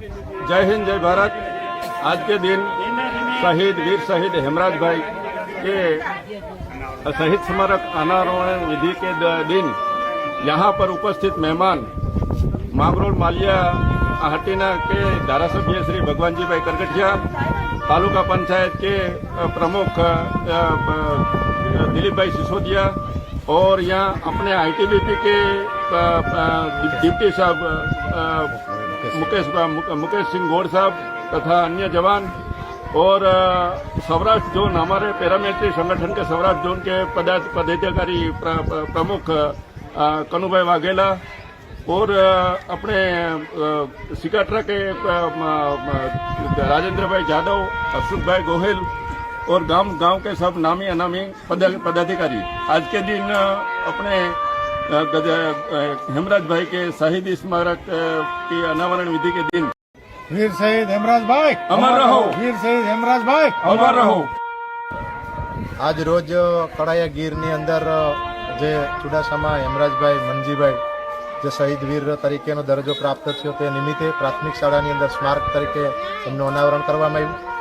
जय हिंद जय भारत। आज के दिन शहीद वीर शहीद हेमराज भाई के शहीद स्मारक अनावरण विधि के दिन यहाँ पर उपस्थित मेहमान मागरोल मालिया हटीना के धारासभ्य श्री भगवानजी भाई करगठिया, तालुका पंचायत के प्रमुख दिलीप भाई सिसोदिया और यहाँ अपने आईटीबीपी के डिप्टी साहब मुकेश सिंह गौड़ साहब तथा अन्य जवान और सौराष्ट्र जोन हमारे पैरामिलिट्री संगठन के सौराष्ट्र जोन के पदाधिकारी प्रमुख कनुभाई वाघेला और अपने सिकाट्रा के राजेंद्र भाई जादव, अशोक भाई गोहिल और गांव के सब नामी अनामी पदाधिकारी आज के दिन अपने हेमराज भाई के शहीद स्मारक की अनावरण विधि के दिन वीर शहीद हेमराज भाई अमर रहो, वीर शहीद हेमराज भाई अमर रहो। आज रोज कड़ाया गीરની અંદર જે ચુડાસમા હેમરાજભાઈ મનજીભાઈ જે શહીદ વીર તરીકેનો દરજ્જો પ્રાપ્ત થયો તે નિમિત્તે પ્રાથમિક શાળાની અંદર સ્મારક તરીકે એમનું અનાવરણ કરવામાં આવ્યું।